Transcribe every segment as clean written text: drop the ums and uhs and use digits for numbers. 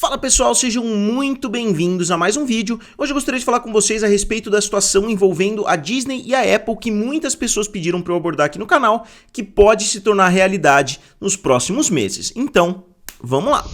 Fala pessoal, sejam muito bem-vindos a mais um vídeo. Hoje eu gostaria de falar com vocês a respeito da situação envolvendo a Disney e a Apple que muitas pessoas pediram para eu abordar aqui no canal, que pode se tornar realidade nos próximos meses. Então, vamos lá!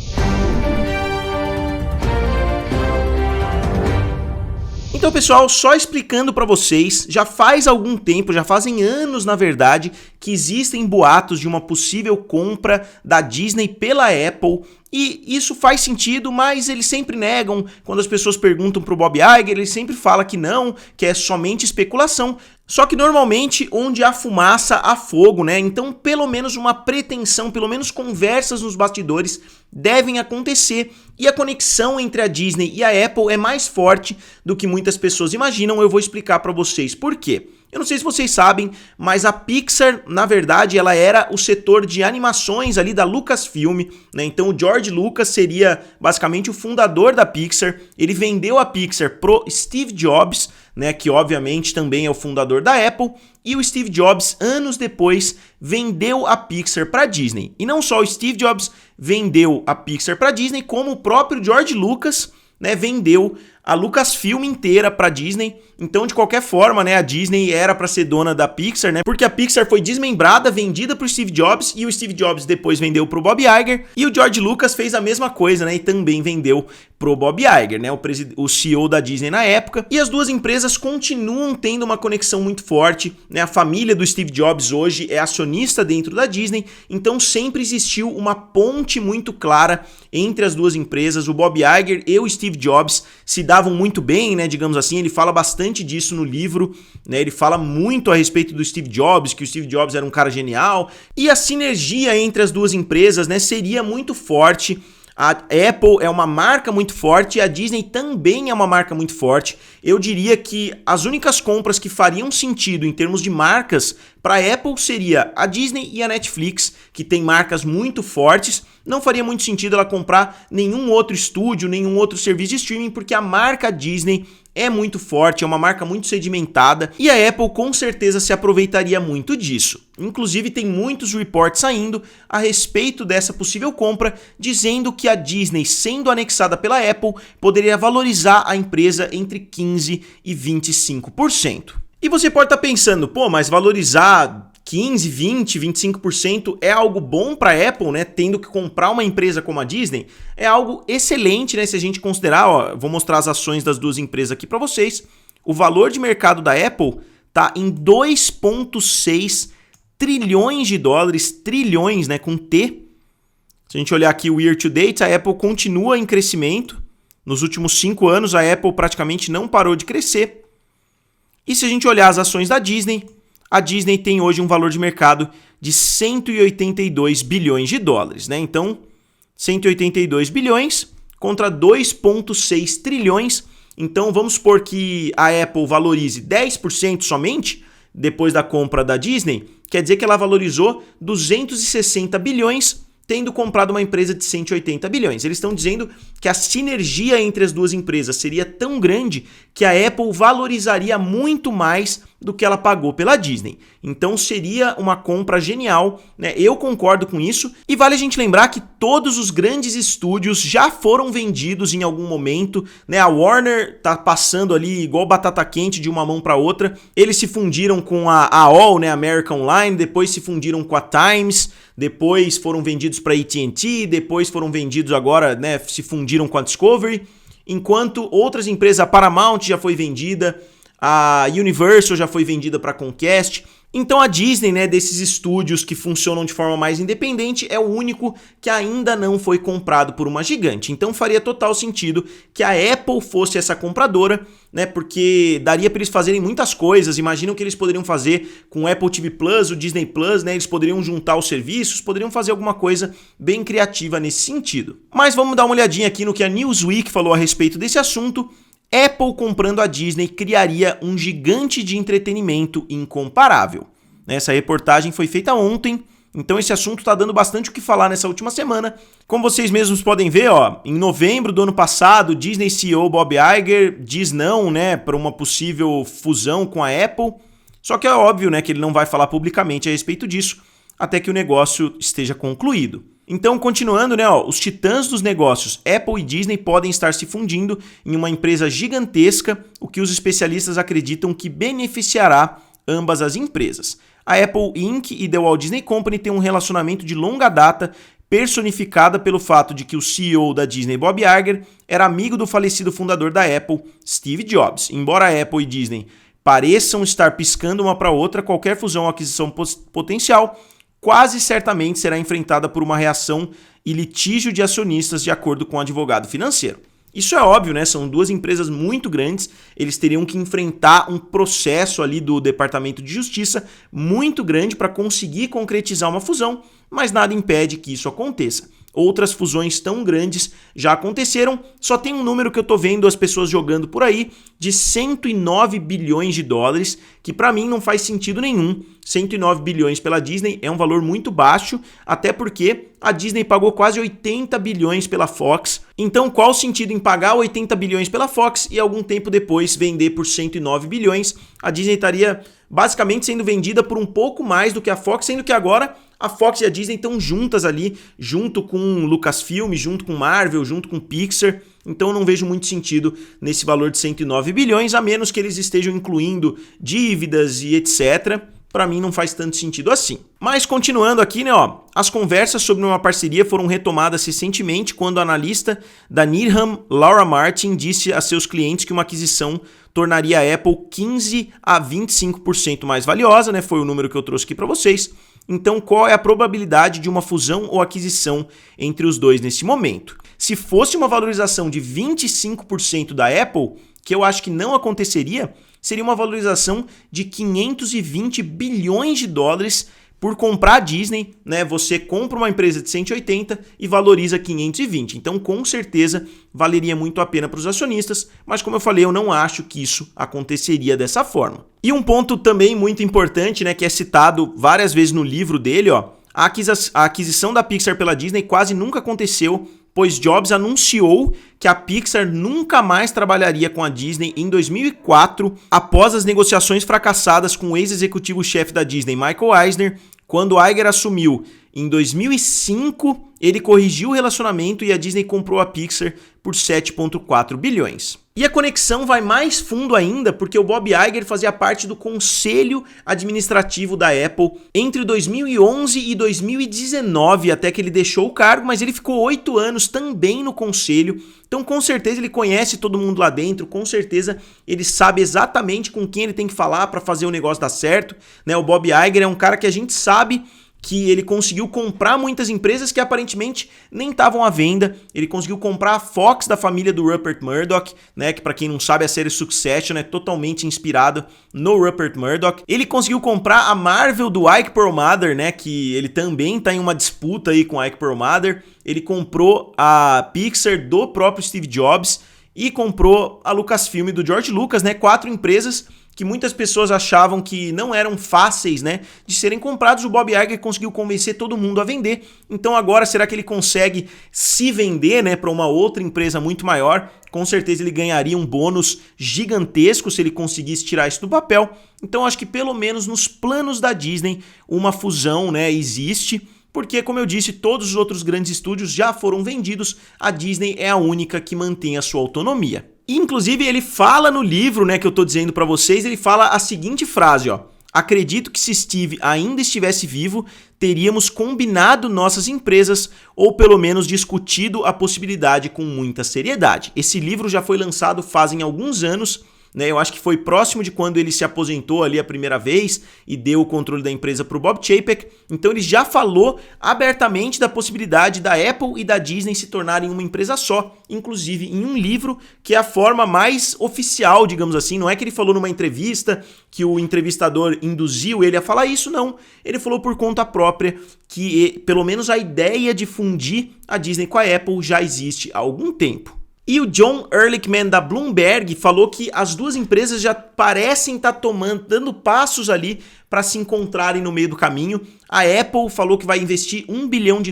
Então pessoal, só explicando para vocês, já faz algum tempo, já fazem anos na verdade, que existem boatos de uma possível compra da Disney pela Apple. E isso faz sentido, mas eles sempre negam. Quando as pessoas perguntam pro Bob Iger, ele sempre fala que não, que é somente especulação. Só que normalmente onde há fumaça, há fogo, né? Então pelo menos uma pretensão, pelo menos conversas nos bastidores devem acontecer. E a conexão entre a Disney e a Apple é mais forte do que muitas pessoas imaginam. Eu vou explicar para vocês por quê. Eu não sei se vocês sabem, mas a Pixar, na verdade, ela era o setor de animações ali da Lucasfilm, né? Então o George Lucas seria basicamente o fundador da Pixar. Ele vendeu a Pixar pro Steve Jobs, né? Que obviamente também é o fundador da Apple. E o Steve Jobs, anos depois, vendeu a Pixar para a Disney. E não só o Steve Jobs vendeu a Pixar para a Disney, como o próprio George Lucas, né, vendeu a Lucasfilm inteira para Disney. Então, de qualquer forma, né, a Disney era para ser dona da Pixar, né? Porque a Pixar foi desmembrada, vendida para o Steve Jobs, e o Steve Jobs depois vendeu para o Bob Iger, e o George Lucas fez a mesma coisa, né, e também vendeu pro Bob Iger, né, o CEO da Disney na época. E as duas empresas continuam tendo uma conexão muito forte, né? A família do Steve Jobs hoje é acionista dentro da Disney, então sempre existiu uma ponte muito clara entre as duas empresas. O Bob Iger e o Steve Jobs se davam muito bem, né, digamos assim. Ele fala bastante disso no livro, né? Ele fala muito a respeito do Steve Jobs, que o Steve Jobs era um cara genial, e a sinergia entre as duas empresas, né, seria muito forte. A Apple é uma marca muito forte e a Disney também é uma marca muito forte. Eu diria que as únicas compras que fariam sentido em termos de marcas para a Apple seria a Disney e a Netflix, que tem marcas muito fortes. Não faria muito sentido ela comprar nenhum outro estúdio, nenhum outro serviço de streaming, porque a marca Disney é muito forte, é uma marca muito sedimentada e a Apple com certeza se aproveitaria muito disso. Inclusive tem muitos reports saindo a respeito dessa possível compra, dizendo que a Disney, sendo anexada pela Apple, poderia valorizar a empresa entre 15% e 25%. E você pode estar pensando, pô, mas valorizar 15, 20, 25% é algo bom para a Apple, né? Tendo que comprar uma empresa como a Disney, é algo excelente, né? Se a gente considerar, ó, vou mostrar as ações das duas empresas aqui para vocês. O valor de mercado da Apple tá em 2,6 trilhões de dólares, trilhões, né? Com T. Se a gente olhar aqui o year to date, a Apple continua em crescimento. Nos últimos 5 anos, a Apple praticamente não parou de crescer. E se a gente olhar as ações da Disney, a Disney tem hoje um valor de mercado de 182 bilhões de dólares, né? Então, 182 bilhões contra 2,6 trilhões. Então, vamos supor que a Apple valorize 10% somente depois da compra da Disney. Quer dizer que ela valorizou 260 bilhões, tendo comprado uma empresa de 180 bilhões. Eles estão dizendo que a sinergia entre as duas empresas seria tão grande que a Apple valorizaria muito mais do que ela pagou pela Disney. Então seria uma compra genial, né? Eu concordo com isso. E vale a gente lembrar que todos os grandes estúdios já foram vendidos em algum momento, né? A Warner tá passando ali igual batata quente de uma mão para outra. Eles se fundiram com a AOL, né? American Online, depois se fundiram com a Times, depois foram vendidos para AT&T, depois foram vendidos agora, né? Se fundiram com a Discovery. Enquanto outras empresas, a Paramount já foi vendida, a Universal já foi vendida para a Comcast. Então a Disney, né, desses estúdios que funcionam de forma mais independente, é o único que ainda não foi comprado por uma gigante. Então faria total sentido que a Apple fosse essa compradora, né, porque daria para eles fazerem muitas coisas. Imaginam que eles poderiam fazer com o Apple TV Plus, o Disney Plus, né, eles poderiam juntar os serviços, poderiam fazer alguma coisa bem criativa nesse sentido. Mas vamos dar uma olhadinha aqui no que a Newsweek falou a respeito desse assunto. Apple comprando a Disney criaria um gigante de entretenimento incomparável. Essa reportagem foi feita ontem, então esse assunto está dando bastante o que falar nessa última semana. Como vocês mesmos podem ver, ó, em novembro do ano passado, o Disney CEO Bob Iger diz não, né, para uma possível fusão com a Apple. Só que é óbvio, né, que ele não vai falar publicamente a respeito disso até que o negócio esteja concluído. Então, continuando, né, ó, os titãs dos negócios, Apple e Disney, podem estar se fundindo em uma empresa gigantesca, o que os especialistas acreditam que beneficiará ambas as empresas. A Apple Inc. e The Walt Disney Company têm um relacionamento de longa data, personificada pelo fato de que o CEO da Disney, Bob Iger, era amigo do falecido fundador da Apple, Steve Jobs. Embora a Apple e Disney pareçam estar piscando uma para outra, qualquer fusão ou aquisição potencial quase certamente será enfrentada por uma reação e litígio de acionistas, de acordo com o advogado financeiro. Isso é óbvio, né? São duas empresas muito grandes, eles teriam que enfrentar um processo ali do Departamento de Justiça muito grande para conseguir concretizar uma fusão, mas nada impede que isso aconteça. Outras fusões tão grandes já aconteceram, só tem um número que eu tô vendo as pessoas jogando por aí, de 109 bilhões de dólares, que para mim não faz sentido nenhum. 109 bilhões pela Disney é um valor muito baixo, até porque a Disney pagou quase 80 bilhões pela Fox. Então qual o sentido em pagar 80 bilhões pela Fox e algum tempo depois vender por 109 bilhões? A Disney estaria basicamente sendo vendida por um pouco mais do que a Fox, sendo que agora a Fox e a Disney estão juntas ali, junto com Lucasfilm, junto com Marvel, junto com Pixar. Então eu não vejo muito sentido nesse valor de 109 bilhões, a menos que eles estejam incluindo dívidas e etc. Para mim não faz tanto sentido assim. Mas continuando aqui, né, ó, as conversas sobre uma parceria foram retomadas recentemente quando a analista da Needham, Laura Martin, disse a seus clientes que uma aquisição tornaria a Apple 15 a 25% mais valiosa, né? Foi o número que eu trouxe aqui para vocês. Então, qual é a probabilidade de uma fusão ou aquisição entre os dois nesse momento? Se fosse uma valorização de 25% da Apple, que eu acho que não aconteceria, seria uma valorização de 520 bilhões de dólares por comprar a Disney, né? Você compra uma empresa de 180 e valoriza 520. Então, com certeza, valeria muito a pena para os acionistas, mas como eu falei, eu não acho que isso aconteceria dessa forma. E um ponto também muito importante, né, que é citado várias vezes no livro dele, ó, a aquisição da Pixar pela Disney quase nunca aconteceu, pois Jobs anunciou que a Pixar nunca mais trabalharia com a Disney em 2004, após as negociações fracassadas com o ex-executivo-chefe da Disney, Michael Eisner. Quando Iger assumiu em 2005, ele corrigiu o relacionamento e a Disney comprou a Pixar por 7,4 bilhões. E a conexão vai mais fundo ainda porque o Bob Iger fazia parte do conselho administrativo da Apple entre 2011 e 2019, até que ele deixou o cargo, mas ele ficou 8 anos também no conselho. Então, com certeza, ele conhece todo mundo lá dentro, com certeza ele sabe exatamente com quem ele tem que falar para fazer o negócio dar certo, né? O Bob Iger é um cara que a gente sabe que ele conseguiu comprar muitas empresas que aparentemente nem estavam à venda. Ele conseguiu comprar a Fox da família do Rupert Murdoch, né, que para quem não sabe a série Succession é totalmente inspirada no Rupert Murdoch. Ele conseguiu comprar a Marvel do Ike Perlmutter, né, que ele também está em uma disputa aí com o Ike Perlmutter. Ele comprou a Pixar do próprio Steve Jobs e comprou a Lucasfilm do George Lucas, né, 4 empresas que muitas pessoas achavam que não eram fáceis, né, de serem comprados. O Bob Iger conseguiu convencer todo mundo a vender. Então agora, será que ele consegue se vender, né, para uma outra empresa muito maior? Com certeza ele ganharia um bônus gigantesco se ele conseguisse tirar isso do papel. Então acho que pelo menos nos planos da Disney uma fusão, né, existe. Porque, como eu disse, todos os outros grandes estúdios já foram vendidos, a Disney é a única que mantém a sua autonomia. Inclusive, ele fala no livro, né, que eu tô dizendo para vocês, ele fala a seguinte frase, ó: acredito que se Steve ainda estivesse vivo, teríamos combinado nossas empresas ou pelo menos discutido a possibilidade com muita seriedade. Esse livro já foi lançado fazem alguns anos, né? Eu acho que foi próximo de quando ele se aposentou ali a primeira vez e deu o controle da empresa para o Bob Chapek. Então ele já falou abertamente da possibilidade da Apple e da Disney se tornarem uma empresa só, inclusive em um livro, que é a forma mais oficial, digamos assim. Não é que ele falou numa entrevista que o entrevistador induziu ele a falar isso, não. Ele falou por conta própria que pelo menos a ideia de fundir a Disney com a Apple já existe há algum tempo. E o John Ehrlichman da Bloomberg falou que as duas empresas já parecem estar dando passos ali para se encontrarem no meio do caminho. A Apple falou que vai investir $1 bilhão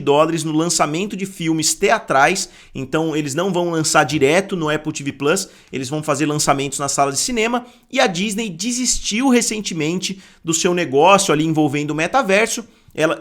no lançamento de filmes teatrais, então eles não vão lançar direto no Apple TV Plus, eles vão fazer lançamentos na sala de cinema. E a Disney desistiu recentemente do seu negócio ali envolvendo o metaverso,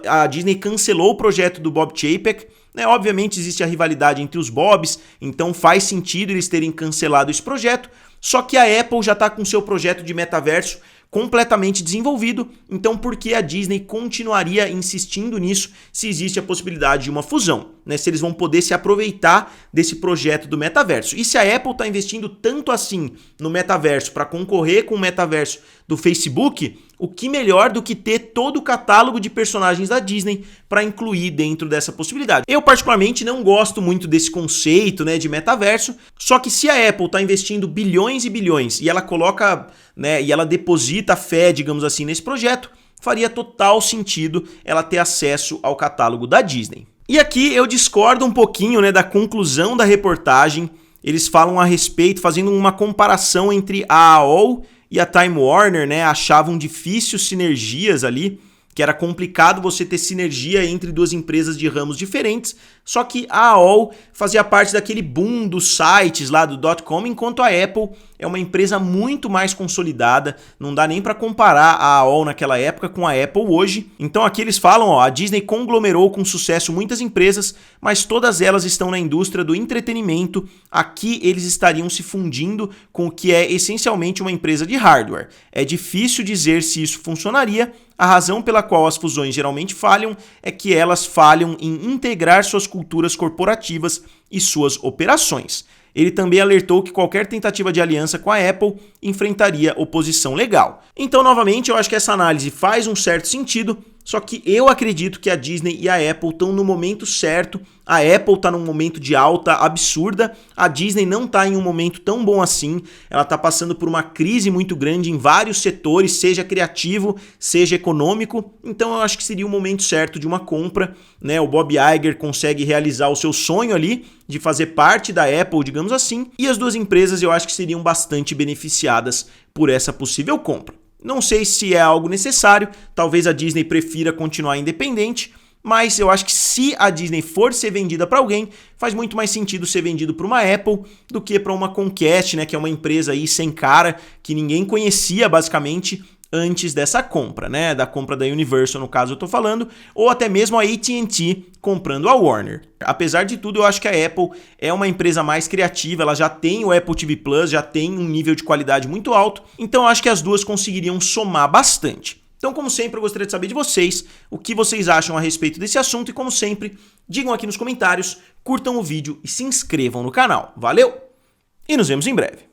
a Disney cancelou o projeto do Bob Chapek, né? Obviamente existe a rivalidade entre os Bobs, então faz sentido eles terem cancelado esse projeto, só que a Apple já está com seu projeto de metaverso completamente desenvolvido, então por que a Disney continuaria insistindo nisso se existe a possibilidade de uma fusão, né? Se eles vão poder se aproveitar desse projeto do metaverso. E se a Apple está investindo tanto assim no metaverso para concorrer com o metaverso do Facebook, o que melhor do que ter todo o catálogo de personagens da Disney para incluir dentro dessa possibilidade. Eu particularmente não gosto muito desse conceito, né, de metaverso, só que se a Apple está investindo bilhões e bilhões e ela coloca, né, e ela deposita fé, digamos assim, nesse projeto, faria total sentido ela ter acesso ao catálogo da Disney. E aqui eu discordo um pouquinho, né, da conclusão da reportagem. Eles falam a respeito, fazendo uma comparação entre a AOL e a Time Warner, né, achavam difícil sinergias ali, que era complicado você ter sinergia entre duas empresas de ramos diferentes, só que a AOL fazia parte daquele boom dos sites lá do .com, enquanto a Apple é uma empresa muito mais consolidada, não dá nem para comparar a AOL naquela época com a Apple hoje. Então aqui eles falam, ó, a Disney conglomerou com sucesso muitas empresas, mas todas elas estão na indústria do entretenimento, aqui eles estariam se fundindo com o que é essencialmente uma empresa de hardware. É difícil dizer se isso funcionaria. A razão pela qual as fusões geralmente falham é que elas falham em integrar suas culturas corporativas e suas operações. Ele também alertou que qualquer tentativa de aliança com a Apple enfrentaria oposição legal. Então, novamente, eu acho que essa análise faz um certo sentido, só que eu acredito que a Disney e a Apple estão no momento certo. A Apple está num momento de alta absurda, a Disney não está em um momento tão bom assim, ela está passando por uma crise muito grande em vários setores, seja criativo, seja econômico, então eu acho que seria o momento certo de uma compra, né? O Bob Iger consegue realizar o seu sonho ali de fazer parte da Apple, digamos assim, e as duas empresas eu acho que seriam bastante beneficiadas por essa possível compra. Não sei se é algo necessário, talvez a Disney prefira continuar independente, mas eu acho que se a Disney for ser vendida para alguém, faz muito mais sentido ser vendido para uma Apple do que para uma Comcast, né, que é uma empresa aí sem cara, que ninguém conhecia basicamente antes dessa compra, né, da compra da Universal, no caso eu tô falando, ou até mesmo a AT&T comprando a Warner. Apesar de tudo, eu acho que a Apple é uma empresa mais criativa, ela já tem o Apple TV Plus, já tem um nível de qualidade muito alto, então eu acho que as duas conseguiriam somar bastante. Então, como sempre, eu gostaria de saber de vocês o que vocês acham a respeito desse assunto e, como sempre, digam aqui nos comentários, curtam o vídeo e se inscrevam no canal. Valeu! E nos vemos em breve.